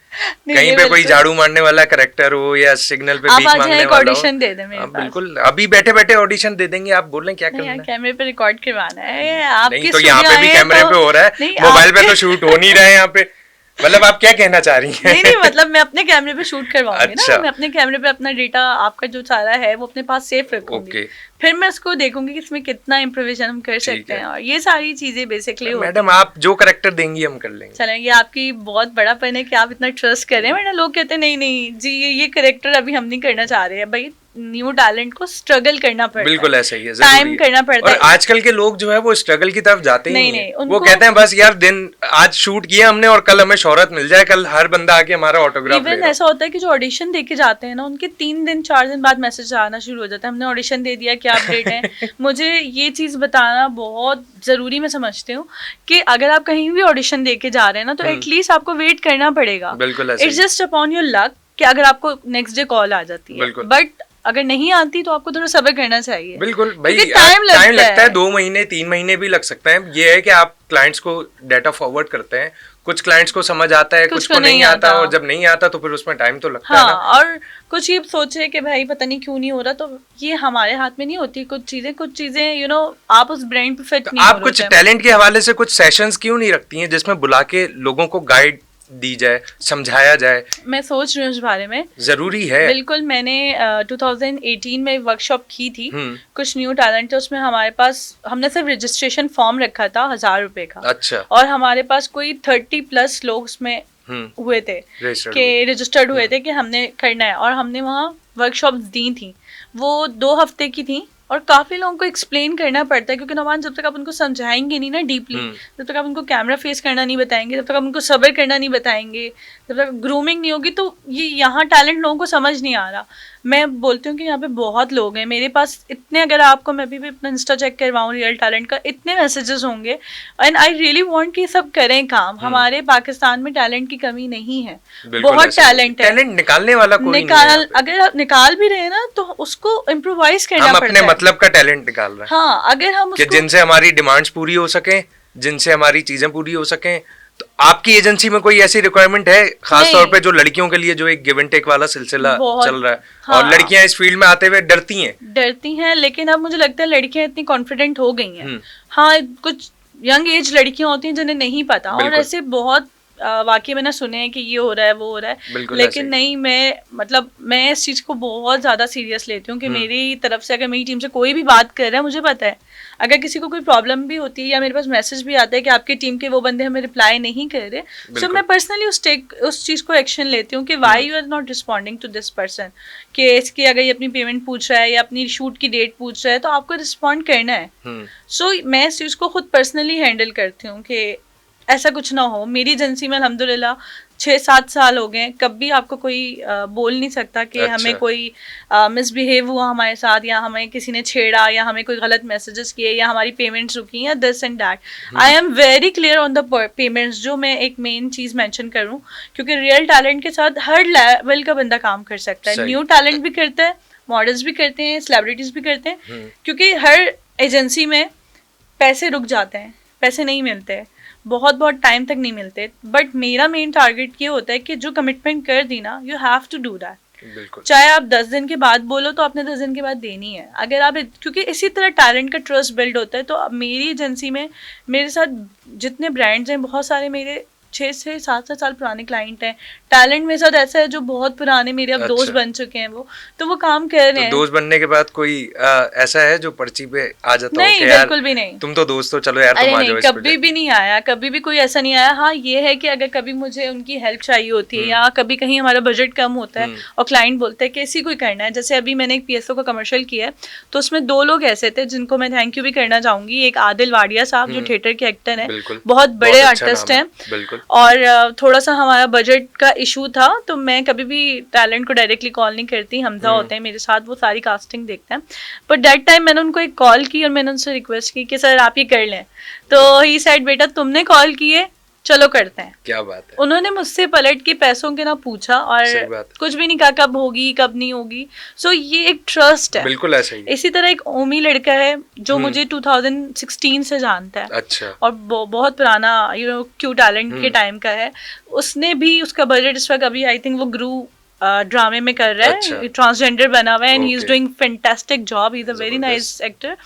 नहीं, कहीं नहीं, पे कोई बिल्कुल। झाड़ू मारने वाला कैरेक्टर हो या सिग्नल पे आप भीख आ मांगने जाए, वाला हो। ऑडिशन दे दें मेरे हाँ, पास। बिल्कुल, अभी बैठे बैठे ऑडिशन दे देंगे। आप बोल रहे हैं क्या नहीं यार, करना है। कैमरे पे रिकॉर्ड करवाना है, ये नहीं आपके तो यहाँ स्टूडियो पे भी आए हैं कैमरे तो पे हो रहा है, नहीं मोबाइल पे आपके तो शूट हो नहीं रहा है यहाँ पे। मतलब आप क्या कहना चाह रही हैं। नहीं नहीं, मतलब मैं अपने कैमरे पे शूट करवाऊंगी अच्छा। ना, मैं अपने कैमरे पे अपना डेटा आपका जो सारा है वो अपने पास सेफ रखूंगी। ओके। फिर मैं उसको देखूंगी कि इसमें कितना इम्प्रोविजन हम कर ठीक सकते है। हैं, और ये सारी चीजें बेसिकली होती मैडम हैं। आप जो करेक्टर देंगी हम कर लेंगे। चलें, ये आपकी बहुत बड़ापन है कि आप इतना ट्रस्ट कर रहे हैं, वरना लोग कहते हैं नहीं नहीं जी ये करेक्टर अभी हम नहीं करना चाह रहे हैं। भाई न्यू टैलेंट को स्ट्रगल करना पड़ता है, बिल्कुल ऐसा ही है, जरूरी टाइम है। करना पड़ता और है। आजकल के लोग जो है वो स्ट्रगल की तरफ जाते ही नहीं, नहीं है। नहीं, वो उनको- कहते हैं बस यार दिन आज शूट किया हमने और कल हमें शोहरत मिल जाए, कल हर बंदा आके हमारा ऑटोग्राफ ले इवन रहा हो। ऐसा होता है कि जो ऑडिशन दे के जाते हैं ना, उनके 3 दिन 4 दिन बाद मैसेज आना शुरू हो जाता है, हमने ऑडिशन दे दिया, क्या अपडेट है। मुझे ये चीज़ बताना बहुत ज़रूरी मैं समझती हूँ कि अगर आप कहीं भी ऑडिशन दे के जा रहे हैं ना, तो एटलीस्ट आपको वेट करना पड़ेगा। बिल्कुल ऐसा इट्स ही है। जस्ट अपॉन योर लक कि अगर आपको नेक्स्ट डे कॉल आ जाती है, बिल्कुल। बट अगर नहीं आती तो आपको थोड़ा सब्र करना चाहिए। बिल्कुल भाई, क्योंकि टाइम लगता है। 2 महीने 3 महीने भी लग सकते हैं। ये है कि आप क्लाइंट्स को डाटा फॉरवर्ड करते हैं, कुछ क्लाइंट्स को समझ आता है, कुछ को नहीं आता, और जब नहीं आता तो फिर उसमें टाइम तो लगता है हाँ, ना। और कुछ ये सोचे कि भाई पता नहीं क्यों नहीं हो रहा, तो ये हमारे हाथ में नहीं होती। कुछ चीजें यू नो आप उस ब्रांड पे फिट तो नहीं हो आप कुछ रहे होते। टैलेंट के हवाले से कुछ सेशंस क्यों नहीं रखती हैं जिसमें बुला के लोगों को गाइड दी जाए, समझाया जाए। मैं सोच रही हूँ इस बारे में। जरूरी है। बिल्कुल, मैंने 2018 में वर्कशॉप की थी हम्म। कुछ न्यू टैलेंट थे, उसमें हमारे पास हमने सिर्फ रजिस्ट्रेशन फॉर्म रखा था 1000 रुपए का, अच्छा। और हमारे पास कोई 30+ लोग उसमें हुए थे Registered कि रजिस्टर्ड हुए थे कि हमने करना है, और हमने वहाँ वर्कशॉप्स दी थी। वो 2 हफ्ते की थी, और काफ़ी लोगों को एक्सप्लेन करना पड़ता है, क्योंकि नौमान जब तक आप उनको समझाएंगे नहीं ना डीपली, जब तक आप उनको कैमरा फेस करना नहीं बताएंगे, जब तक आप उनको सब्र करना नहीं बताएंगे, जब तक ग्रूमिंग नहीं होगी, तो ये यहाँ टैलेंट लोगों को समझ नहीं आ रहा। मैं बोलती हूँ कि यहाँ पे बहुत लोग हैं मेरे पास इतने, अगर आपको मैं भी अपना इंस्टा चेक करवाऊँ रियल टैलेंट का, इतने मैसेजेस होंगे, एंड आई रियली वांट कि सब करें काम। हमारे पाकिस्तान में टैलेंट की कमी नहीं है, बहुत टैलेंट है। टैलेंट निकालने वाला कोई नहीं है यहाँ पे। अगर आप निकाल भी रहे हैं ना, तो उसको इम्प्रोवाइज करना हम पड़ता अपने है। मतलब का टैलेंट निकाल रहे हैं। हाँ, अगर हम कि उसको जिनसे हमारी डिमांड्स पूरी हो सके, जिनसे हमारी चीजें पूरी हो सकें। तो आपकी एजेंसी में कोई ऐसी रिक्वायरमेंट है खास तौर पे जो लड़कियों के लिए, जो एक गिव एंड टेक वाला सिलसिला बहुत, चल रहा है, हाँ, और लड़कियां इस फील्ड में आते हुए डरती हैं। लेकिन अब मुझे लगता है लड़कियां इतनी कॉन्फिडेंट हो गई हैं। हाँ, कुछ यंग एज लड़कियां होती हैं जिन्हें नहीं पता, और ऐसे बहुत वाकई मैंने सुने हैं कि ये हो रहा है वो हो रहा है, लेकिन नहीं, मैं इस चीज़ को बहुत ज़्यादा सीरियस लेती हूँ कि मेरी तरफ से अगर मेरी टीम से कोई भी बात कर रहा है, मुझे पता है अगर किसी को कोई प्रॉब्लम भी होती है या मेरे पास मैसेज भी आता है कि आपकी टीम के वो बंदे हमें रिप्लाई नहीं कर रहे, सो मैं पर्सनली उस चीज़ को एक्शन लेती हूँ कि why you are not responding to this person, कि इसकी अगर ये अपनी पेमेंट पूछ रहा है या अपनी शूट की डेट पूछ रहा है, तो आपको रिस्पॉन्ड करना है। सो मैं इस चीज़ को खुद पर्सनली हैंडल करती हूँ कि ऐसा कुछ ना हो। मेरी एजेंसी में अल्हम्दुलिल्लाह 6-7 साल हो गए, कभी आपको कोई बोल नहीं सकता कि हमें कोई मिसबिहेव हुआ हमारे साथ, या हमें किसी ने छेड़ा, या हमें कोई गलत मैसेजेस किए, या हमारी पेमेंट्स रुकी, या this and that. I am very clear on the payments. जो मैं एक मेन चीज़ मेंशन करूँ, क्योंकि रियल टैलेंट के साथ हर लेवल का बंदा काम कर सकता है। न्यू टैलेंट भी करता है, मॉडल्स भी करते हैं, सेलिब्रिटीज़ भी करते हैं, क्योंकि हर एजेंसी में पैसे रुक जाते हैं, पैसे नहीं मिलते, बहुत टाइम तक नहीं मिलते। बट मेरा मेन टारगेट ये होता है कि जो कमिटमेंट कर दी ना, you have to do that. चाहे आप 10 दिन के बाद बोलो, तो आपने 10 दिन के बाद देनी है। अगर आप, क्योंकि इसी तरह टैलेंट का ट्रस्ट बिल्ड होता है। तो अब मेरी एजेंसी में मेरे साथ जितने ब्रांड्स हैं, बहुत सारे मेरे 6 से 7 साल पुराने क्लाइंट हैं। टैलेंट मेरे साथ ऐसा है जो बहुत पुराने मेरे अब दोस्त बन चुके हैं, वो काम कर रहे हैं। दोस्त बनने के बाद कोई ऐसा है जो पर्ची पे आ जाता नहीं, हो कि बिल्कुल भी नहीं, तुम तो दोस्त हो, चलो यार तुम आ जाओ। कभी भी नहीं आया, कभी भी कोई ऐसा नहीं आया। हाँ, ये है कि अगर कभी मुझे उनकी हेल्प चाहिए होती है, या कभी कहीं हमारा बजट कम होता है और क्लाइंट बोलता है कि ऐसी कोई करना है, जैसे अभी मैंने एक PSO का कमर्शियल किया है, तो उसमें 2 लोग ऐसे थे जिनको मैं थैंक यू भी करना चाहूंगी। एक आदिल वाडिया साहब जो थिएटर के एक्टर हैं, बहुत बड़े आर्टिस्ट हैं, और थोड़ा सा हमारा बजट का इशू था, तो मैं कभी भी टैलेंट को डायरेक्टली कॉल नहीं करती। हमजा होते हैं मेरे साथ, वो सारी कास्टिंग देखते हैं। बट दैट टाइम मैंने उनको एक कॉल की और मैंने उनसे रिक्वेस्ट की कि सर आप ये कर लें, तो ही सेड बेटा तुमने कॉल किए चलो करते हैं। क्या बात है। उन्होंने मुझसे पलट के पैसों के ना पूछा और कुछ भी नहीं कहा कब होगी कब नहीं होगी। सो ये एक ट्रस्ट है। बिल्कुल ऐसा ही। इसी तरह एक ओमी लड़का है जो मुझे 2016 से जानता है। अच्छा। और बहुत पुराना क्यू टैलेंट के टाइम का है। उसने भी उसका बजट इस वक्त अभी आई थिंक वो ग्रू ड्रामे में कर रहा है। ट्रांसजेंडर बना हुआ है and he is doing fantastic job. He is a very nice actor.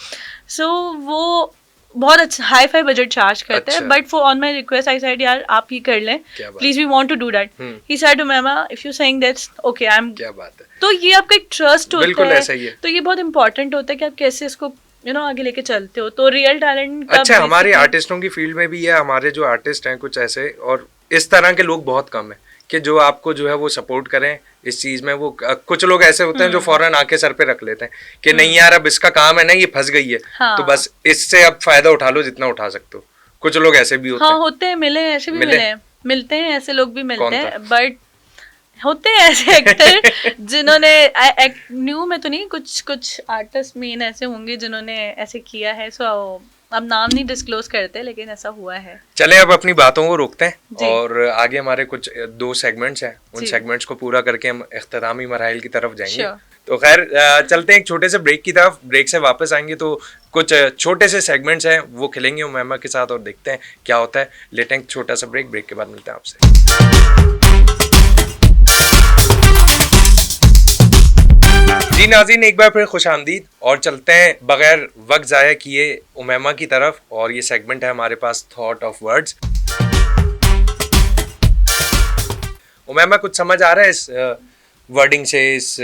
So वो बहुत अच्छा हाई फाई बजट चार्ज करते हैं। But for on my request I said यार आप ही कर लें please, we want to do that. He said to मैमा if you saying that's okay I am. क्या बात है। तो ये आपका एक ट्रस्ट होता है। बिल्कुल ऐसा ही है। तो ये बहुत इंपॉर्टेंट होता है कि आप कैसे इसको आगे लेके चलते हो। तो रियल टैलेंट अच्छा, हमारे आर्टिस्टों की फील्ड में भी है, हमारे जो आर्टिस्ट हैं कुछ ऐसे और इस तरह के लोग बहुत कम है कि जो आपको जो है वो सपोर्ट करें इस चीज में। वो कुछ लोग ऐसे होते हैं जो फौरन आके सर पे रख लेते हैं कि नहीं यार अब इसका काम है ना, ये फंस गई है। तो बस इससे अब फायदा उठा लो जितना उठा सकते हो। कुछ लोग ऐसे भी होते हैं। होते हैं, मिले ऐसे भी मिले हैं, मिलते हैं ऐसे लोग भी मिलते हैं। बट होते हैं ऐसे एक्टर जिन्होंने न्यू में तो नहीं, कुछ आर्टिस्ट मेन ऐसे होंगे जिन्होंने ऐसे किया है। सो अब नाम नहीं डिस्क्लोज करते लेकिन ऐसा हुआ है। चले अब अपनी बातों को रोकते हैं और आगे हमारे कुछ 2 सेगमेंट्स हैं, उन सेगमेंट्स को पूरा करके हम इख्तितामी मराहिल की तरफ जाएंगे। तो खैर चलते हैं एक छोटे से ब्रेक की तरफ। ब्रेक से वापस आएंगे तो कुछ छोटे से सेगमेंट्स हैं वो खिलेंगे उमैमा के साथ और देखते हैं क्या होता है। लेते हैं एक छोटा सा ब्रेक, ब्रेक के बाद मिलते हैं आपसे। जी नाज़रीन, एक बार फिर खुशामदीद और चलते हैं बगैर वक्त ज़ाया किए उमैमा की तरफ। और ये सेगमेंट है हमारे पास थॉट ऑफ वर्ड्स। उमैमा कुछ समझ आ रहा है इस वर्डिंग से, इस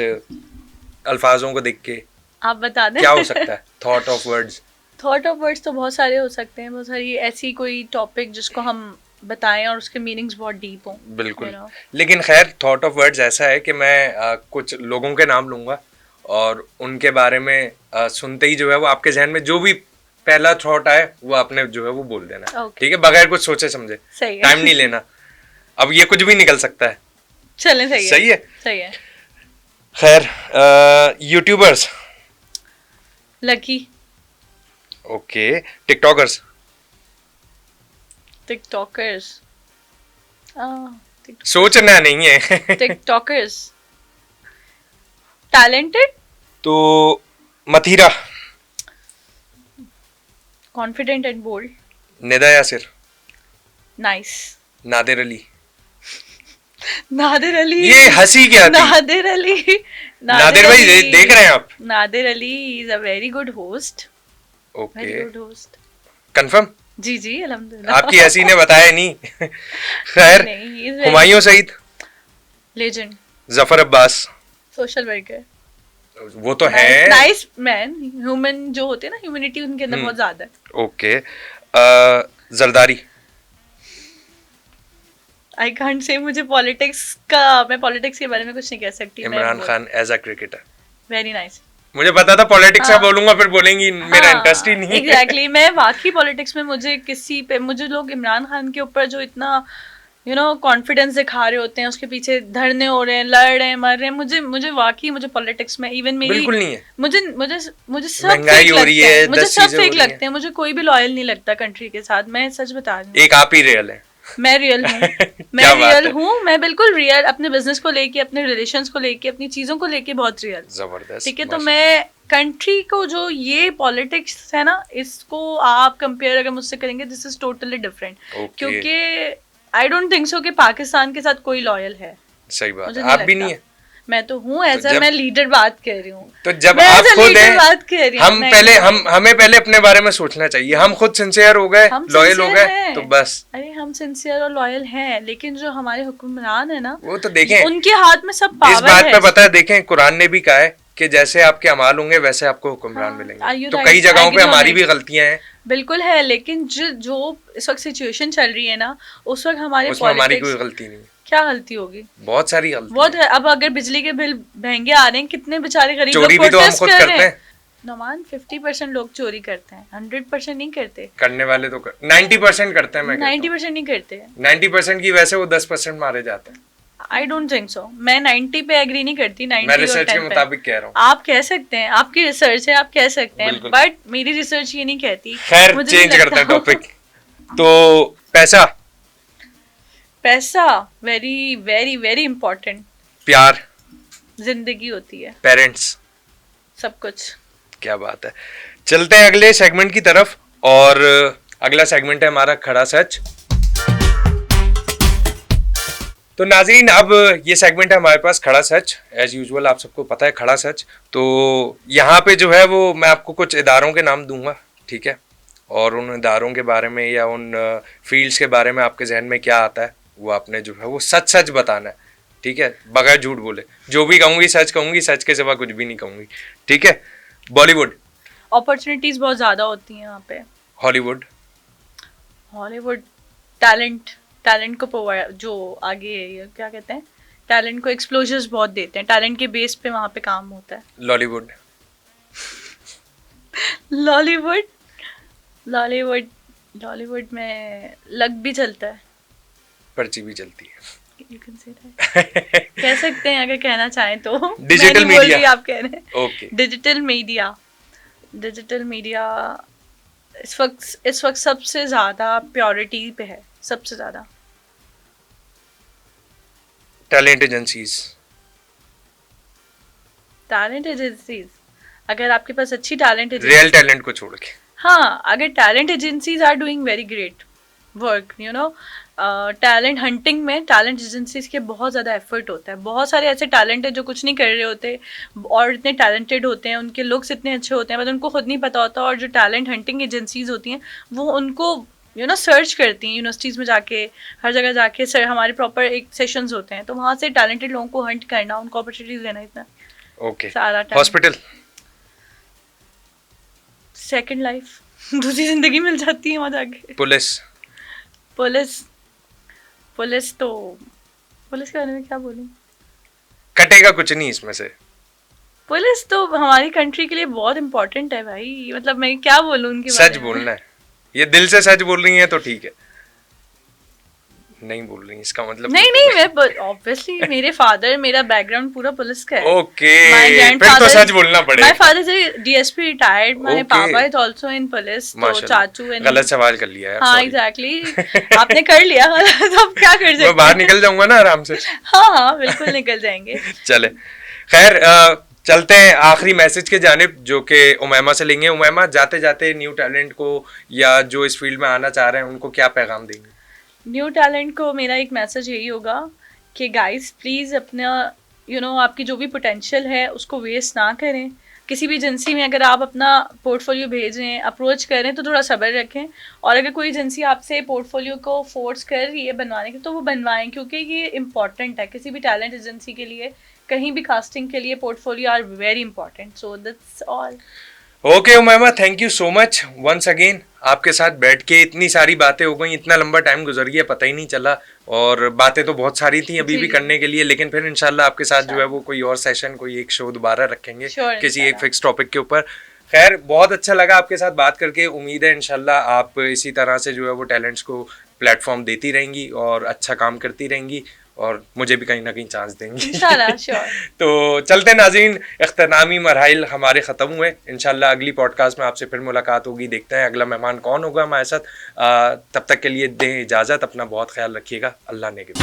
अल्फाजों को देख के? आप बता दें क्या हो सकता है thought of words? Thought of words तो बहुत सारे हो सकते हैं, बहुत सारी ऐसी कोई टॉपिक जिसको हम बताएं और उसके मीनिंग्स बहुत डीप हों। बिल्कुल लेकिन खैर थॉट ऑफ वर्ड्स ऐसा है कि मैं कुछ लोगों के नाम लूंगा और उनके बारे में सुनते ही जो है वो आपके जहन में जो भी पहला थॉट आए वो आपने जो है वो बोल देना। ठीक है, बगैर कुछ सोचे समझे। टाइम नहीं लेना। अब ये कुछ भी निकल सकता है। चलें, सही है। खैर यूट्यूबर्स। लकी। ओके। टिकटॉकर्स। सोचना नहीं है। टिकटॉकर्स। टैलेंटेड तो Mathira. Confident and bold. Nida Yasir. Nice. Nadir Ali. Nadir Ali, ये हंसी क्या थी? नादिर अली, नादिर भाई देख रहे हैं आप? Nadir Ali is a very good host. Okay, very good host. Confirm? जी जी अल्हम्दुलिल्लाह। आपकी हंसी ने बताया नहीं। खैर, Humayun Saeed. Legend. Zafar Abbas. Social worker. वो तो है नाइस मैन। ह्यूमन जो होते हैं ना, ह्यूमैनिटी उनके अंदर बहुत ज्यादा है। Okay. Zardari. I can't say, मुझे पॉलिटिक्स का, मैं पॉलिटिक्स के बारे में कुछ नहीं कह सकती। Imran Khan as a cricketer. Very nice. मुझे पता था पॉलिटिक्स से बोलूंगा फिर बोलेंगी मेरा इंटरेस्ट ही नहीं। एग्जैक्टली मैं वाकई पॉलिटिक्स में मुझे किसी पे, मुझे लोग इमरान खान के ऊपर जो इतना कॉन्फिडेंस दिखा रहे होते हैं, उसके पीछे धरने हो रहे हैं, लड़ रहे हैं, मर रहे हैं, मुझे वाकई मुझे पॉलिटिक्स में इवन मेरी बिल्कुल नहीं है। मुझे सब फेक लगते हैं। मुझे सब फेक लगते हैं। मुझे कोई भी लॉयल नहीं लगता कंट्री के साथ। मैं सच बता रही हूँ। एक आप ही रियल है। मैं रियल हूँ। मैं रियल हूँ। मैं बिल्कुल रियल, अपने बिजनेस को लेके, अपने रिलेशंस को लेके, अपनी चीजों को लेके बहुत रियल। जबरदस्त। ठीक है, तो मैं कंट्री को जो ये पॉलिटिक्स है ना, इसको आप कंपेयर अगर मुझसे करेंगे, दिस इज टोटली डिफरेंट। क्योंकि आई डोंट थिंक सो कि पाकिस्तान के साथ कोई लॉयल है। सही बात है। आप भी नहीं है। मैं तो हूँ एज मैं लीडर बात कर रही हूँ। तो जब आप खुद हैं, हमें पहले अपने बारे में सोचना चाहिए। हम खुद सिंसियर हो गए, लॉयल हो गए, तो बस। अरे हम सिंसियर और लॉयल हैं, लेकिन जो हमारे हुक्मरान है ना, वो तो देखें, उनके हाथ में सब पावर है। इस बात पे पता है, देखें कुरान ने भी कहा है कि जैसे आपके अमाल होंगे वैसे आपको हुक्मरान मिलेंगे। तो कई जगहों पे हमारी भी गलतियां हैं। बिल्कुल है, लेकिन जो इस वक्त सिचुएशन चल रही है ना, उस वक्त हमारी कोई गलती नहीं। क्या गलती होगी? बहुत सारी गलती। बहुत है। अब अगर बिजली के बिल महंगे आ रहे हैं, कितने बेचारे गरीब लोग प्रोटेस्ट कर रहे हैं। नमान 50% लोग चोरी करते हैं, 100% नहीं करते। करने वाले तो 90% करते हैं। मैं 90% नहीं करते। 90% की वजह से वो 10% मारे जाते हैं। I don't think so. मैं 90 पे एग्री नहीं करती। 90 मैं रिसर्च के मुताबिक कह रहा हूँ। आप कह सकते हैं, आपकी रिसर्च है, आप कह सकते हैं, बट मेरी रिसर्च ये नहीं कहती। खैर चेंज करते हैं टॉपिक। तो पैसा। पैसा वेरी वेरी वेरी इम्पोर्टेंट, प्यार, जिंदगी होती है, पेरेंट्स, सब कुछ। क्या बात है। चलते हैं अगले सेगमेंट की तरफ, और अगला सेगमेंट है हमारा खड़ा सच। तो नाज़रीन, अब ये सेगमेंट है हमारे पास खड़ा सच। एज यूजुअल आप सबको पता है खड़ा सच। तो यहाँ पे जो है वो मैं आपको कुछ इदारों के नाम दूंगा, ठीक है, और उन इदारों के बारे में या उन फील्ड्स के बारे में आपके जहन में क्या आता है वो आपने जो है वो सच सच बताना है, ठीक है, बगैर झूठ बोले। जो भी कहूँगी सच कहूँगी, सच के सिवा कुछ भी नहीं कहूँगी, ठीक है। बॉलीवुड, अपॉर्चुनिटीज बहुत ज़्यादा होती हैं यहाँ पे। हॉलीवुड, हॉलीवुड टैलेंट को प्रोवाइड, जो आगे ये क्या कहते हैं, टैलेंट को एक्सप्लोजर्स बहुत देते हैं, टैलेंट के बेस पे वहाँ पे काम होता है। लॉलीवुड, लॉलीवुड लॉलीवुड लॉलीवुड में लग भी चलता है, पर्ची भी चलती है। You can say that. कह सकते हैं अगर कहना चाहें तो। डिजिटल मीडिया, आप कह रहे हैं। ओके। डिजिटल मीडिया इस वक्त सबसे ज़्यादा प्योरिटी पे है, सबसे ज़्यादा। टैलेंट एजेंसीज, अगर आपके पास अच्छी टैलेंट रियल टैलेंट को छोड़ के, हाँ, अगर talent agencies are doing very great work, you know, talent hunting में टैलेंट एजेंसीज के बहुत ज़्यादा एफर्ट होता है। बहुत सारे ऐसे टैलेंट है जो कुछ नहीं कर रहे होते और इतने टैलेंटेड होते हैं, उनके लुक्स इतने अच्छे होते हैं, बट उनको खुद नहीं पता होता। और जो टैलेंट हंटिंग एजेंसीज होती हैं वो उनको सर्च करती हैं यूनिवर्सिटीज़ में जाके, हर जगह जाके। सर, हमारे प्रॉपर एक सेशंस होते हैं, तो वहाँ से टैलेंटेड लोगों को हंट करना, उनको अपॉर्चुनिटीज देना, इतना ओके। सारा। हॉस्पिटल, सेकंड लाइफ, दूसरी जिंदगी मिल जाती है वहाँ जाके। पुलिस के बारे में क्या बोलूं, कटेगा कुछ नहीं इसमें से। पुलिस तो हमारी कंट्री के लिए बहुत इम्पोर्टेंट है भाई, मतलब मैं क्या बोलूं उनके बारे में। सच बोलना है, ये दिल से सच बोल रही है तो ठीक है, नहीं बोल रही इसका मतलब नहीं, मैं ऑब्वियसली मेरा बैकग्राउंड पूरा पुलिस का है। ओके, फिर तो सच बोलना पड़ेगा। My father is DSP retired, my पापा इज आल्सो इन पुलिस, तो चाचू इन। गलत सवाल कर लिया यार, हाँ एग्जैक्टली, आपने कर लिया, तो अब क्या कर सकते हैं। मैं बाहर निकल जाऊंगा ना आराम से। हाँ बिल्कुल निकल जाएंगे। चले, खैर चलते हैं आखिरी मैसेज के जानिब, जो कि उमैमा से लेंगे। उमैमा, जाते जाते न्यू टैलेंट को या जो इस फील्ड में आना चाह रहे हैं उनको क्या पैगाम देंगे? न्यू टैलेंट को मेरा एक मैसेज यही होगा कि गाइस प्लीज़ अपना आपकी जो भी पोटेंशियल है उसको वेस्ट ना करें। किसी भी एजेंसी में अगर आप अपना पोर्टफोलियो भेज रहे हैं, अप्रोच कर रहे हैं, तो थोड़ा सब्र रखें। और अगर कोई एजेंसी आपसे पोर्टफोलियो को फोर्स कर रही है बनवाने के, तो वो बनवाएं, क्योंकि ये इंपॉर्टेंट है किसी भी टैलेंट एजेंसी के लिए, कहीं भी कास्टिंग के लिए portfolio are very important. So that's all. Okay Umaima, thank you so much once again. आपके साथ बैठ के इतनी सारी बातें हो गई, इतना लंबा टाइम गुजर गया पता ही नहीं चला, और बातें तो बहुत सारी थी अभी भी करने के लिए, लेकिन फिर इंशाल्लाह आपके साथ जो है वो कोई और सेशन, कोई एक शो दोबारा रखेंगे किसी एक फिक्स टॉपिक के ऊपर। खैर, बहुत अच्छा लगा आपके साथ बात करके। उम्मीद है इंशाल्लाह आप इसी तरह से जो है वो टैलेंट्स को प्लेटफॉर्म देती रहेंगी और अच्छा काम करती रहेंगी, और मुझे भी कहीं ना कहीं चांस देंगी इंशाल्लाह। श्योर। तो चलते नाज़रीन, इख्तितामी मरहल हमारे ख़त्म हुए। इंशाल्लाह अगली पॉडकास्ट में आपसे फिर मुलाकात होगी। देखते हैं अगला मेहमान कौन होगा हमारे साथ। तब तक के लिए दें इजाज़त, अपना बहुत ख्याल रखिएगा। अल्लाह ने के